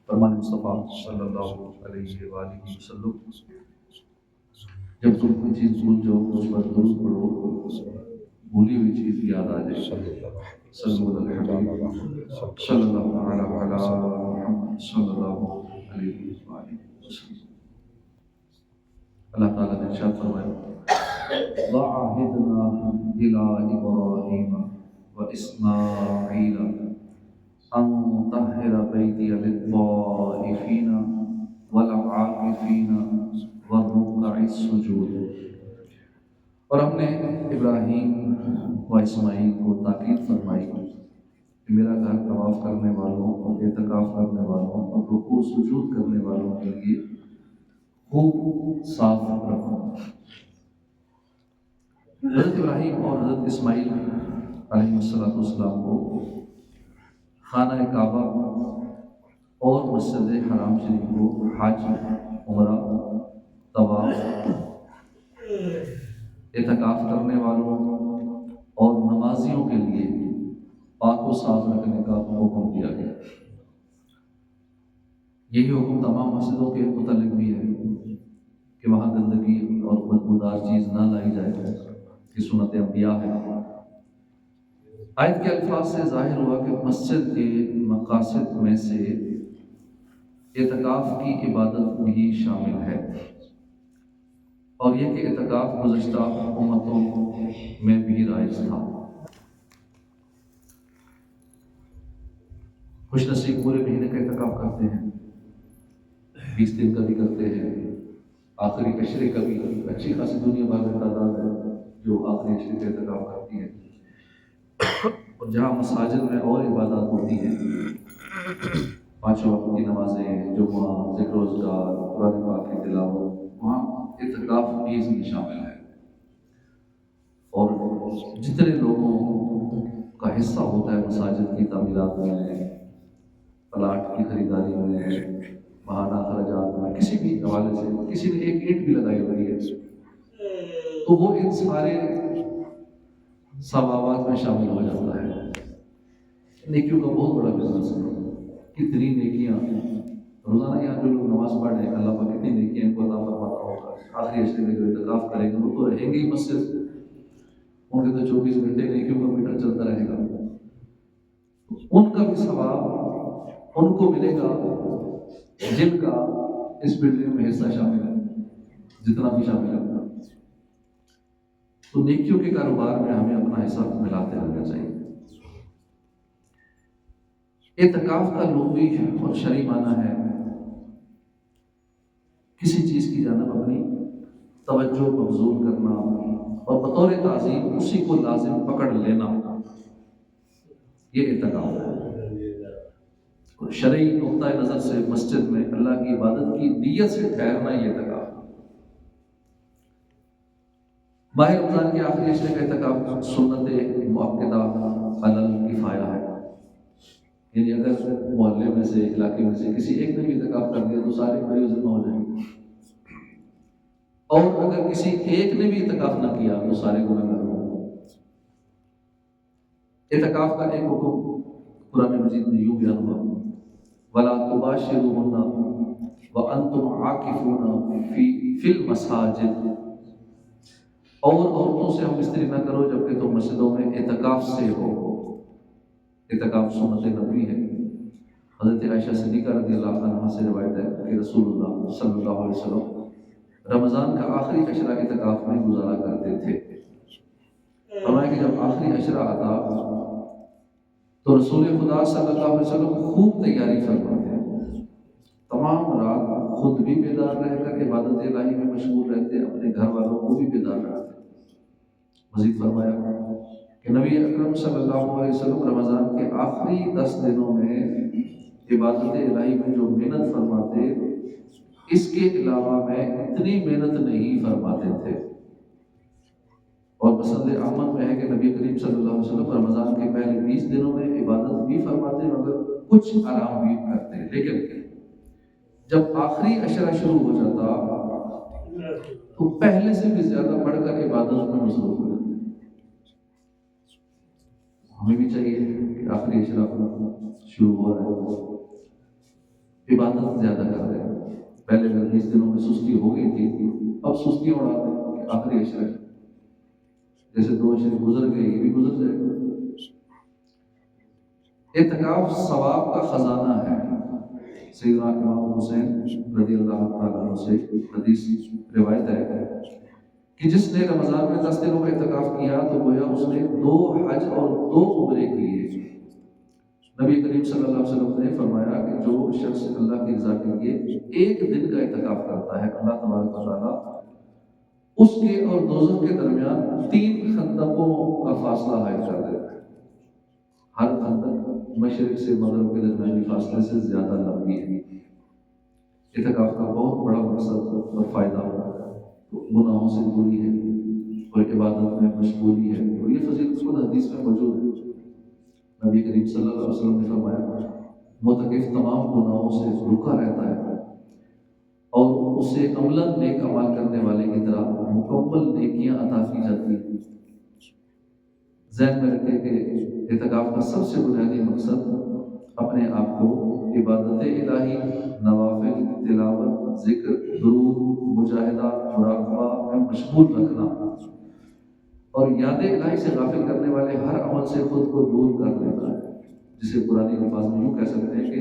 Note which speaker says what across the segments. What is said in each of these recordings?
Speaker 1: فرمان مصطفیٰ صلی اللہ علیہ وآلہ وسلم، جب تم کوئی چیز بھول جاؤ اس پر درود پڑھو، بھولی ہوئی چیز یاد آ جائے۔ صلی اللہ علیہ صلی اللہ علیہ محمد صلی اللہ علیہ وآلہ وسلم۔ اللہ تعالیٰ نے ارشاد فرمایا، وَعَهِدْنَا إِلَىٰ إِبْرَاهِيمَ وَإِسْمَاعِيلَ أَن طَهِّرَ بَيْتِيَ لِلطَّائِفِينَ وَالْعَاكِفِينَ وَالرُّكَّعِ السُّجُودِ۔ اور ہم نے ابراہیم و اسماعیل کو تاکید فرمائی کہ میرا گھر طواف کرنے والوں اور اعتکاف کرنے والوں اور رکوع سجود کرنے والوں کے لیے خوب صاف رکھو۔ حضرت ابراہیم اور حضرت اسماعیل علیہ السلام کو خانہ کعبہ اور مسجد حرام شریف کو حج، عمرہ، طواف، اعتکاف کرنے والوں اور نمازیوں کے لیے پاک و صاف رکھنے کا حکم دیا گیا۔ یہی حکم تمام مسجدوں کے متعلق بھی ہے کہ وہاں گندگی اور بدبودار چیز نہ لائی جائے، کہ سنت انبیاء ہے۔ آیت کے الفاظ سے ظاہر ہوا کہ مسجد کے مقاصد میں سے اعتکاف کی عبادت بھی شامل ہے، اور یہ کہ اعتکاف گزشتہ امتوں میں بھی رائج تھا۔ خوش نصیب پورے مہینے کا اعتکاف کرتے ہیں، 20 دن کا بھی کرتے ہیں، آخری عشرے کا بھی۔ اچھی خاصی دنیا بھر میں تعداد ہے جو آخری عشرے کا اعتکاف کرتی ہے، اور جہاں مساجد میں اور عبادات ہوتی ہیں، 5 وقت کی نمازیں، جمعہ، ذکر و اذکار، قرآن پاک کی تلاوت، وہاں اعتکاف بھی اس میں شامل ہے۔ اور جتنے لوگوں کا حصہ ہوتا ہے مساجد کی تعمیرات میں، پلاٹ کی خریداری میں، ماہانہ اخراجات میں، کسی بھی حوالے سے کسی نے ایک اینٹ بھی لگائی ہوئی ہے تو وہ ان سارے ثوابات میں شامل ہو جاتا ہے۔ نیکیوں کا بہت بڑا بزنس ہے، کتنی نیکیاں روزانہ یہاں جو لوگ نماز پڑھ رہے ہیں، اللہ پاک کتنی نیکیاں ان کو عطا فرماتا ہوگا۔ آخری عشرے میں جو اعتکاف کریں گے وہ تو رہیں گے ہی مسجد، ان کے تو 24 گھنٹے نیکیوں کا میٹر چلتا رہے گا۔ ان کا بھی ثواب ان کو ملے گا جن کا اس بلڈنگ میں حصہ شامل ہے، جتنا بھی شامل ہے۔ تو نیکیوں کے کاروبار میں ہمیں اپنا حصہ ملاتے رہنا چاہیے۔ اعتکاف کا لغوی اور شرعی معنی ہے کسی چیز کی جانب اپنی توجہ مبذول کرنا اور بطور تعظیم اسی کو لازم پکڑ لینا، یہ اعتکاف ہے۔ شرعی نقطۂ نظر سے مسجد میں اللہ کی عبادت کی نیت سے ٹھہرنا یہ اعتکاف ہے۔ ماہ رمضان کے آخری عشرے کا اعتکاف سنت مؤکدہ علی الکفایہ ہے، یعنی اگر محلے میں سے، علاقے میں سے کسی ایک نے بھی اعتکاف کر دیا تو سارے مریض ذمہ ہو جائیں گے، اور اگر کسی ایک نے بھی اعتکاف نہ کیا تو سارے گنہگار ہوں گے۔ اعتکاف کا ایک حکم قرآن مجید میں یوں بیان ہوا، وَلَا تُبَاشِرُوهُنَّ وَأَنْتُمْ عَاكِفُونَ فِي الْمَسَاجِدِ، اور عورتوں سے ہم مستری نہ کرو جبکہ تم مسجدوں میں اعتکاف سے ہو۔ اعتکاف سنت نبوی ہے۔ حضرت عائشہ صدیقہ رضی اللہ عنہا سے روایت ہے کہ رسول اللہ صلی اللہ علیہ وسلم رمضان کا آخری عشرہ اعتکاف میں گزارا کرتے تھے۔ فرمایا کہ جب آخری عشرہ آتا تو رسول خدا صلی اللہ علیہ وسلم خوب تیاری فرماتے ہیں، تمام رات خود بھی بیدار رہ کر عبادت الہی میں مشغول رہتے، اپنے گھر والوں کو بھی بیدار رکھتے۔ مزید فرمایا کہ نبی اکرم صلی اللہ علیہ وسلم رمضان کے آخری 10 دنوں میں عبادت الہی میں جو محنت فرماتے، اس کے علاوہ میں اتنی محنت نہیں فرماتے تھے۔ اور مسند احمد میں ہے کہ نبی کریم صلی اللہ علیہ وسلم رمضان کے پہلے 20 دنوں میں عبادت بھی فرماتے مگر کچھ آرام بھی کرتے، لیکن جب آخری عشرہ شروع ہو جاتا تو پہلے سے بھی زیادہ بڑھ کر عبادت میں مصروف ہو جاتے۔ ہمیں بھی چاہیے کہ آخری عشرہ شروع ہو رہا ہے عبادت زیادہ کر رہے ہیں. پہلے اگر 20 دنوں میں سستی ہو گئی تھی، اب سستی اڑا دیں کہ آخری عشرہ جیسے 2 عشرے گزر گئے، یہ بھی گزر جائے گا. اعتکاف ثواب کا خزانہ ہے. سیدنا امام حسین رضی اللہ تعالیٰ عنہ سے حدیث روایت ہے کہ جس نے رمضان میں 10 دنوں کا اعتکاف کیا تو گویا اس نے 2 حج اور 2 عمرے کیے. نبی کریم صلی اللہ علیہ وسلم نے فرمایا کہ جو شخص اللہ کی رضا کے لیے 1 دن کا اعتکاف کرتا ہے، اللہ تبارک و تعالیٰ اس کے اور دوزخ کے درمیان 3 خندقوں کا فاصلہ حائل کر دیتا ہے. ہر خندق مشرق سے مغرب کے درمیانی فاصلے سے زیادہ لمبی ہے. اعتکاف کا بہت بڑا مقصد اور فائدہ گناہوں سے دوری ہے اور عبادت میں مشغولی ہے، اور یہ فضیلت خود حدیث میں موجود ہے. نبی کریم صلی اللہ علیہ وسلم نے فرمایا معتکف تمام گناہوں سے رکا رہتا ہے اور اسے عملاً نیک اعمال کرنے والے کی طرح مکمل نیکیاں عطا کی جاتی ہیں. ذہن میں رکھیں کہ اعتکاف کا سب سے بنیادی مقصد اپنے آپ کو عبادت الہی، نوافل، تلاوت، ذکر، درود، مجاہدہ، مراقبہ میں مشغول رکھنا اور یاد الہی سے غافل کرنے والے ہر عمل سے خود کو دور کر لیتا ہے، جسے قرآن الفاظ میں یوں کہہ سکتے ہیں کہ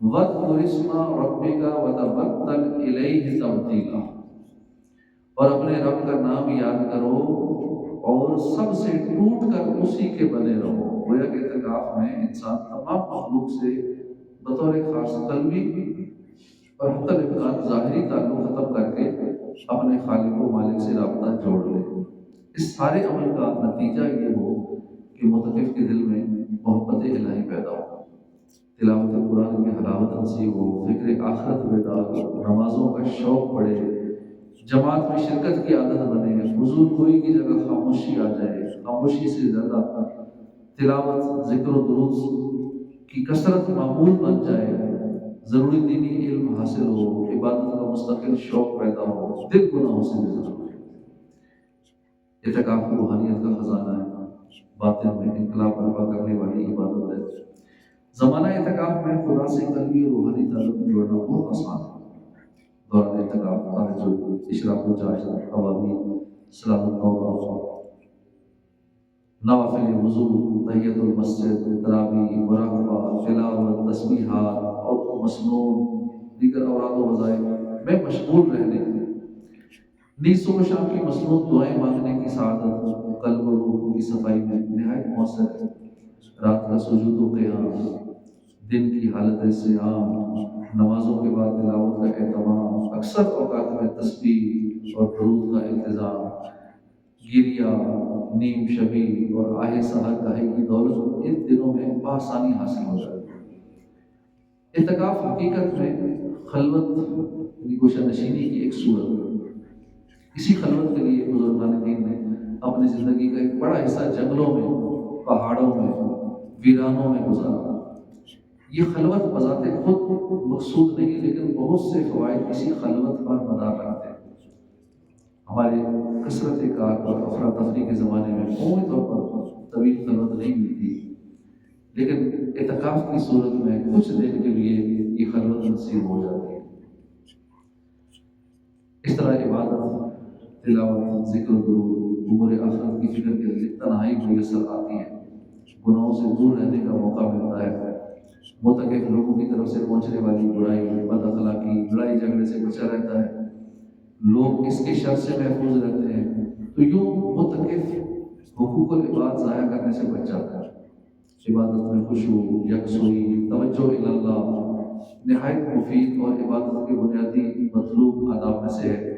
Speaker 1: وَاذْكُرِ اسْمَ رَبِّكَ وَتَبَتَّلْ إِلَيْهِ تَبْتِيلًا، اور اپنے رب کا نام یاد کرو اور سب سے ٹوٹ کر اسی کے بنے رہو. گویا کہ اعتکاف میں انسان تمام مخلوق سے بطور خاص قلبی اور حتی الامکان ظاہری تعلق ختم کر کے اپنے خالق و مالک سے رابطہ جوڑ لے. اس سارے عمل کا نتیجہ یہ ہو کہ معتکف کے دل میں محبت الہی پیدا ہو، تلاوت قرآن کی حلاوت نصیب ہو، فکر آخرت بیدار ہو، نمازوں کا شوق بڑھے، جماعت میں شرکت کی عادت بنے، حضور کوئی کی جگہ خاموشی آ جائے، خاموشی سے زیادہ تلاوت، ذکر و دروس کی کثرت معمول بن جائے، ضروری دینی علم حاصل ہو، عبادت کا مستقل شوق پیدا ہو، دل گناہوں سے گزر ہو. اعتکاف روحانیت کا خزانہ ہے، باطن میں انقلاب برپا کرنے والی عبادت ہے. زمانہ اعتکاف میں خدا سے قلبی اور روحانی تعلق جوڑنا بہت آسان ہے. دوران اعتکاف تہجد، اشراق الجاج، قوامین، صلاۃ التوبہ، نوافل وضو، تحیۃ المسجد، تراویح، مراقبہ، تلاوت، تسبیحات اور مسنون دیگر اوراد و وظائف میں مشغول رہنے، نیز صبح و شام کی مسنون دعائیں مانگنے کی سعادت قلب و روح کی صفائی میں نہایت مؤثر ہے. رات کا سجود و قیام، دن کی حالت صیام، نمازوں کے بعد تلاوت کا اہتمام، اکثر اوقات میں تسبیح اور درود کا التزام، گریہ، نیم شبی اور آہ سحر گاہی کی دولت ان دنوں میں بآسانی حاصل ہو جاتی ہے. اعتکاف حقیقت میں خلوت یعنی گوشہ نشینی کی ایک صورت ہے. اسی خلوت کے لیے بزرگان دین نے اپنی زندگی کا ایک بڑا حصہ جنگلوں میں، پہاڑوں میں، ویرانوں میں گزارا. یہ خلوت بذات خود مقصود نہیں، لیکن بہت سے فوائد اسی خلوت پر مدار رکھتے ہیں. ہمارے کثرت کار اور افراتفری کے زمانے میں عمومی طور پر طویل خلوت نہیں ملتی، لیکن اعتکاف کی صورت میں کچھ دن کے لیے یہ خلوت نصیب ہو جاتی ہے. اس طرح عبادت، تلاوت، ذکر و درود، امور آخرت کی فکر کے لیے تنہائی میسر آتی ہے، گناہوں سے دور رہنے کا موقع ملتا ہے، معتکف لوگوں کی طرف سے پہنچنے والی برائی، بد اخلاقی، لڑائی جھگڑے سے بچا رہتا ہے، لوگ اس کے شر سے محفوظ رہتے ہیں. تو یوں معتکف حقوق العباد ضائع کرنے سے بچ جاتا ہے. عبادت میں خشوع، یکسوئی، توجہ اللہ نہایت مفید اور عبادت کے بنیادی مطلوب آداب میں سے ہے.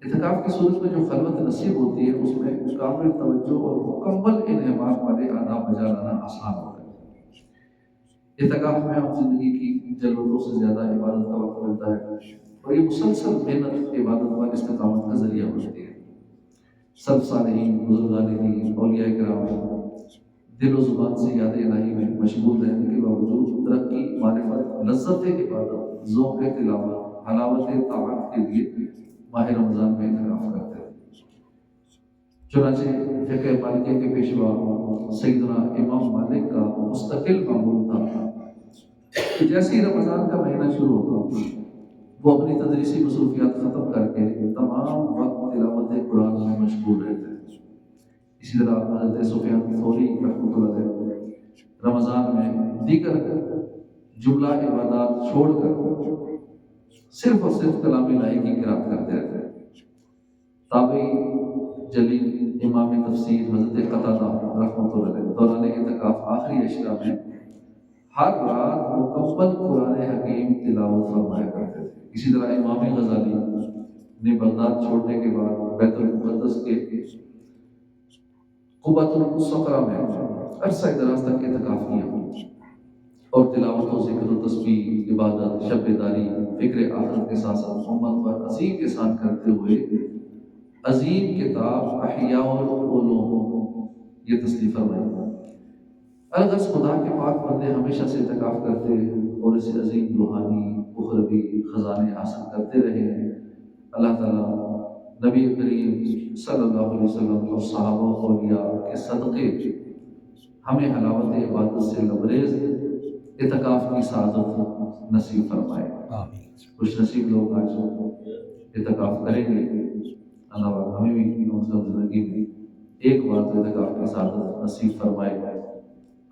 Speaker 1: اعتکاف کی صورت میں جو خلوت نصیب ہوتی ہے اس میں کامل توجہ اور مکمل انہماک والے آداب بجا لانا آسان ہوتا ہے. اعتکاف میں آپ زندگی کی ضرورتوں سے زیادہ عبادت کا وقت ملتا ہے اور یہ مسلسل محنت عبادت پر استقامت کا ذریعہ بنتی ہے. سب صالحین، بزرگان دین، اولیاء کرام دل و زبان سے یاد الہی میں مشغول رہنے کے باوجود ترقی، معرفت، لذت عبادت، ذوق تلاوت، حلاوت طاعت کے لیے ماہ رمضان میں اعتکاف کرتے ہیں. چنانچہ فقہ مالکیہ کے پیشوا سیدنا امام مالک کا مستقل معمول تھا کہ جیسے ہی رمضان کا مہینہ شروع شروع ہوتا، وہ اپنی تدریسی مصروفیات ختم کر کے تمام وقت تلاوت قرآن میں مشغول رہتے ہیں۔ اسی طرح حضرت سفیان ثوری رحمۃ اللہ علیہ رمضان میں دیگر جملہ عبادات چھوڑ کر صرف اور صرف کلام الہی کی قرأت کرتے رہتے ہیں۔ تابعی جلیل امام تفسیر حضرت قتادہ رحمۃ اللہ علیہ دوران اعتکاف آخری اشرا میں ہر رات مکمل قرآن حکیم تلاوت فرمایا کرتے تھے۔ اسی طرح امام غزالی نے بغداد چھوڑنے کے بعد بیت المقدس کے قبۃ الصخرہ میں عرصہ دراز تک اعتکاف کیا اور تلاوت و ذکر و تسبیح، عبادت، شب داری، فکر آخرت کے ساتھ ساتھ امت پر عظیم احسان کرتے ہوئے عظیم کتاب احیاء العلوم یہ تصنیف فرمائی۔ الغرض خدا کے پاک بندے ہمیشہ سے اعتکاف کرتے اور اسے عظیم روحانی اخروی خزانے حاصل کرتے رہے ہیں۔ اللہ تعالیٰ نبی کریم صلی اللہ علیہ وسلم اور صحابہ و اولیاء کے صدقے ہمیں حلاوت عبادت سے لبریز اعتکاف کی سعادت نصیب فرمائے۔ خوش نصیب لوگ آج اعتکاف کریں گے، اللہ تعالیٰ ہمیں بھی زندگی میں ایک بار تو اعتکاف کی سعادت نصیب فرمائے۔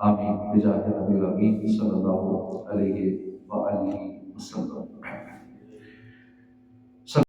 Speaker 1: آمین بجاہ نبی الامین صلی اللہ علیہ وآلہ وسلم۔